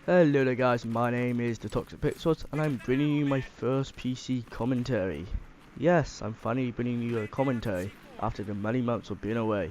Hello there guys, my name is TheToxicPixels and I'm bringing you my first PC commentary. Yes, I'm finally bringing you a commentary after the many months of being away.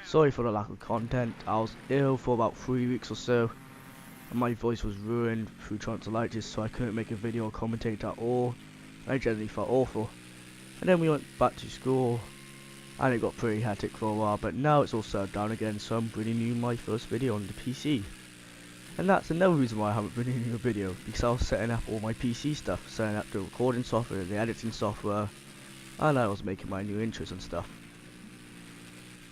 Sorry for the lack of content, I was ill for about 3 weeks or so and my voice was ruined through tonsillitis, so I couldn't make a video or commentate at all. I generally felt awful. And then we went back to school and it got pretty hectic for a while, but now it's all settled down again, so I'm bringing you my first video on the PC. And that's another reason why I haven't been in a video, because I was setting up all my PC stuff, setting up the recording software, the editing software, and I was making my new intros and stuff.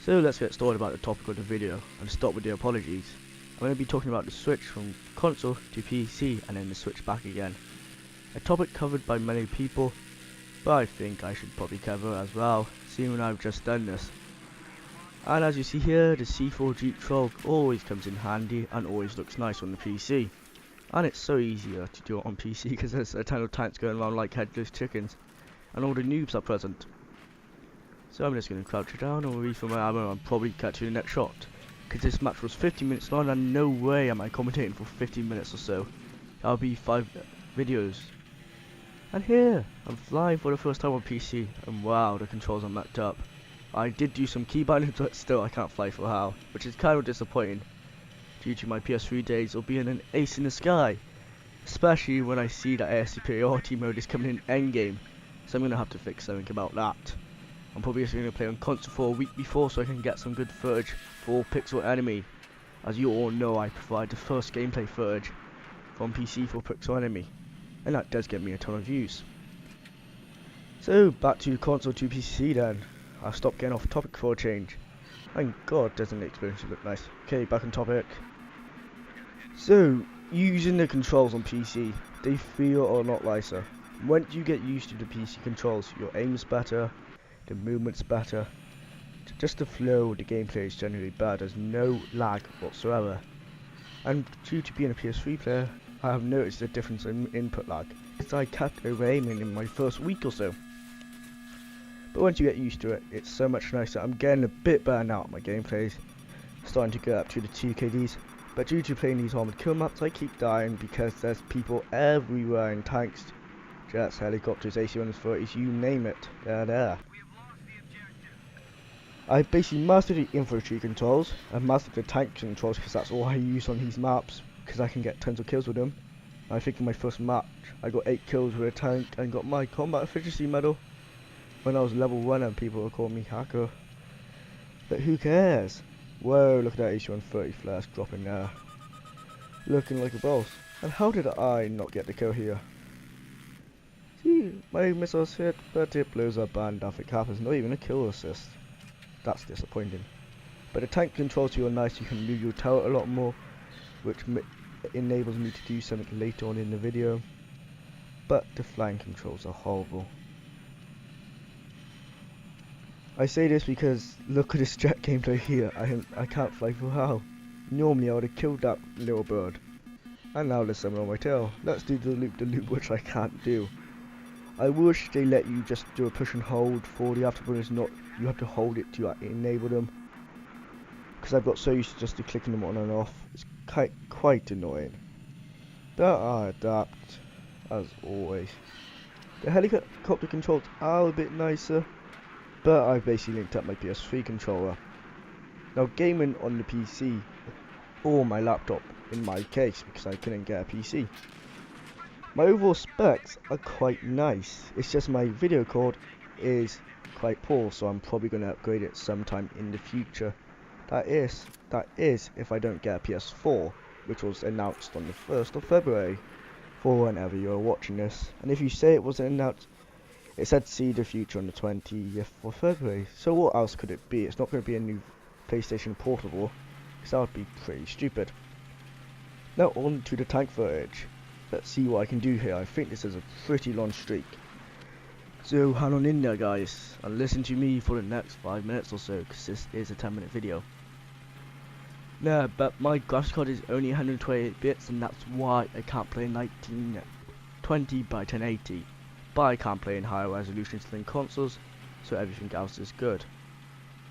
So let's get started about the topic of the video, and start with the apologies. I'm going to be talking about the switch from console to PC, and then the switch back again. A topic covered by many people, but I think I should probably cover it as well, seeing I've just done this. And as you see here, the C4 Jeep Troll always comes in handy and always looks nice on the PC. And it's so easier to do it on PC because there's a ton of tanks going around like headless chickens, and all the noobs are present. So I'm just going to crouch it down and refill my ammo and probably cut to the next shot. Because this match was 50 minutes long and no way am I commentating for 15 minutes or so. That'll be 5 videos. And here, I'm flying for the first time on PC, and wow, the controls are mapped up. I did do some key binding, but still I can't fly for HAL, which is kind of disappointing due to my PS3 days of being an ace in the sky, especially when I see that air superiority mode is coming in endgame, so I'm going to have to fix something about that. I'm probably just going to play on console for a week before so I can get some good footage for Pixel Enemy. As you all know, I provide the first gameplay footage from PC for Pixel Enemy, and that does get me a ton of views. So back to console to PC then. I'll stop getting off topic for a change. Thank God, doesn't the experience look nice? Okay, back on topic. So, using the controls on PC, they feel a lot nicer. Once you get used to the PC controls, your aim's better, the movement's better, just the flow of the gameplay is generally better, there's no lag whatsoever. And due to being a PS3 player, I have noticed a difference in input lag, because I kept over aiming in my first week or so. But once you get used to it, it's so much nicer. I'm getting a bit burned out on my gameplays, starting to get up to the 2KDs. But due to playing these armoured kill maps, I keep dying because there's people everywhere in tanks, jets, helicopters, AC-130s, you name it, they're there. I've basically mastered the infantry controls, I've mastered the tank controls because that's all I use on these maps, because I can get tons of kills with them. I think in my first match, I got 8 kills with a tank and got my combat efficiency medal. When I was level 1 and people were calling me hacker. But who cares? Whoa, look at that AC-130 flash dropping there. Looking like a boss. And how did I not get the kill here? See, my missiles hit, but it blows up and nothing happens. Not even a kill assist. That's disappointing. But the tank controls feel nice, you can move your turret a lot more, which enables me to do something later on in the video. But the flying controls are horrible. I say this because look at this jet gameplay here. I can't fly for HAL. Normally I would have killed that little bird. And now there's someone on my tail. Let's do the loop which I can't do. I wish they let you just do a push and hold for the afterburners, not you have to hold it to enable them. Because I've got so used to just clicking them on and off. It's quite annoying. But I adapt as always. The helicopter controls are a bit nicer, but I've basically linked up my PS3 controller. Now gaming on the PC, or my laptop in my case, because I couldn't get a PC. My overall specs are quite nice, it's just my video card is quite poor, so I'm probably going to upgrade it sometime in the future. That is if I don't get a PS4, which was announced on the 1st of February, for whenever you're watching this. And if you say it wasn't announced, it said see the future on the 20th of February, so what else could it be? It's not going to be a new PlayStation Portable, because that would be pretty stupid. Now on to the tank footage. Let's see what I can do here. I think this is a pretty long streak. So hang on in there guys, and listen to me for the next 5 minutes or so, because this is a 10-minute video. No, but my graphics card is only 128 bits, and that's why I can't play 1920 by 1080. But I can't play in higher resolutions than consoles, so everything else is good.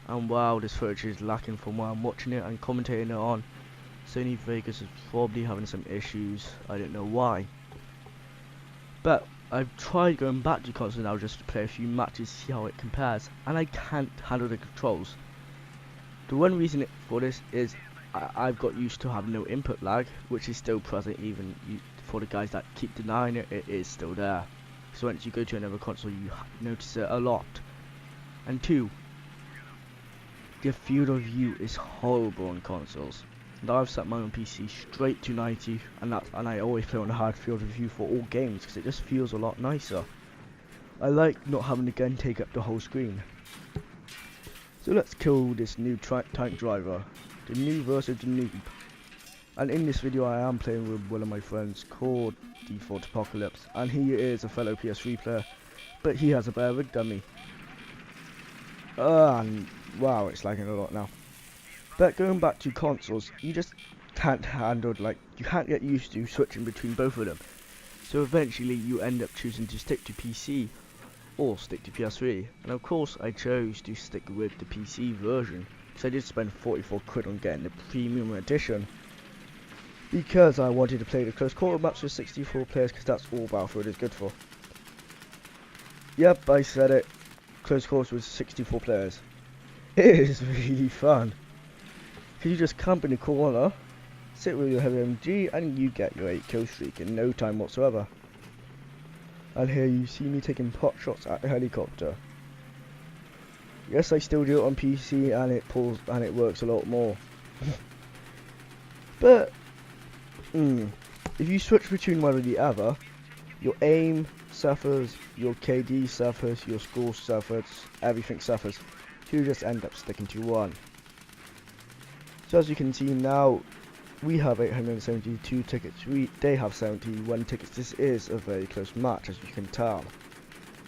And wow, this footage is lacking from where I'm watching it and commentating it on, Sony Vegas is probably having some issues. I don't know why. But I've tried going back to console now just to play a few matches, see how it compares, and I can't handle the controls. The one reason for this is I've got used to having no input lag, which is still present even for the guys that keep denying it, it is still there. So once you go to another console you notice it a lot. And 2, the field of view is horrible on consoles. Now I've set my own PC straight to 90, and I always play on the hard field of view for all games because it just feels a lot nicer. I like not having the gun take up the whole screen. So let's kill this new tank driver, the new versus the noob. And in this video I am playing with one of my friends called TheToxicPixels, and he is a fellow PS3 player, but he has a better rig than me. And wow, it's lagging a lot now. But going back to consoles, you just can't handle, you can't get used to switching between both of them. So eventually you end up choosing to stick to PC or stick to PS3. And of course I chose to stick with the PC version, because I did spend 44 quid on getting the premium edition, because I wanted to play the close quarter maps with 64 players, because that's all Battlefield is good for. Yep, I said it. Close quarters with 64 players. It is really fun. Because you just camp in the corner, sit with your heavy MG, and you get your 8 kill streak in no time whatsoever. And here you see me taking pot shots at the helicopter. Yes, I still do it on PC, and it works a lot more. But if you switch between one or the other, your aim suffers, your KD suffers, your score suffers, everything suffers. So you just end up sticking to one. So as you can see now, we have 872 tickets, they have 71 tickets. This is a very close match, as you can tell.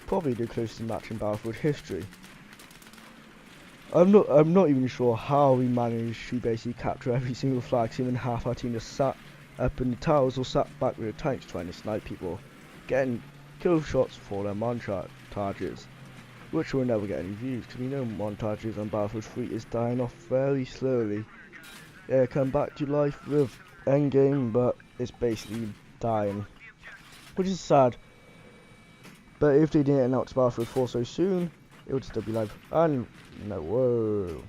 Probably the closest match in Battlefield history. I'm not even sure how we managed to basically capture every single flag, even half our team just sat up in the towers or sat back with the tanks trying to snipe people, getting kill shots for their montages, which will never get any views, because we know montages on Battlefield 3 is dying off very slowly. Yeah, come back to life with Endgame, but it's basically dying, which is sad. But if they didn't announce Battlefield 4 so soon, it would still be live. And no, whoa!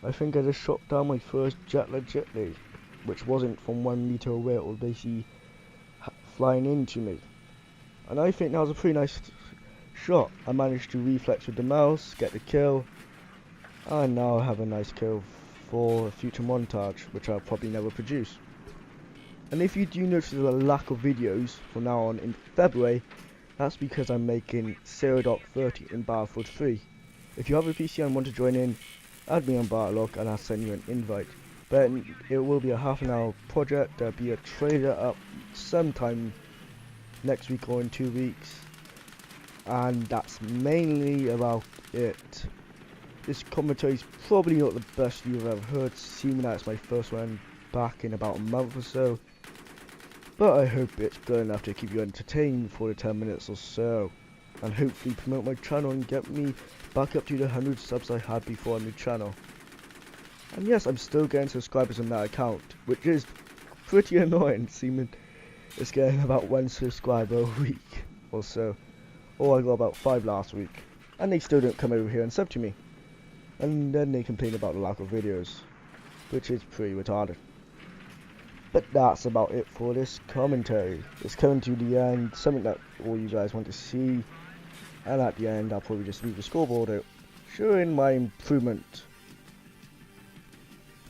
I think I just shot down my first jet legitly, which wasn't from 1 meter away. It was basically flying into me, and I think that was a pretty nice shot. I managed to reflex with the mouse, get the kill, and now I have a nice kill for a future montage, which I'll probably never produce. And if you do notice a lack of videos from now on in February, that's because I'm making 0.30 in Battlefield 3. If you have a PC and want to join in, add me on Battlelog and I'll send you an invite. But it will be a half-an-hour project. There'll be a trailer up sometime next week or in 2 weeks, and that's mainly about it. This commentary is probably not the best you've ever heard, seeing that it's my first one back in about a month or so, but I hope it's good enough to keep you entertained for the 10 minutes or so, and hopefully promote my channel and get me back up to the 100 subs I had before on the channel. And yes, I'm still getting subscribers on that account, which is pretty annoying, seeming it's getting about 1 subscriber a week or so. Or I got about 5 last week, and they still don't come over here and sub to me. And then they complain about the lack of videos, which is pretty retarded. But that's about it for this commentary. It's coming to the end, something that all you guys want to see, and at the end I'll probably just leave the scoreboard out, showing my improvement.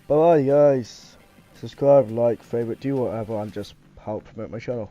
Bye bye guys, subscribe, like, favourite, do whatever, and just help promote my channel.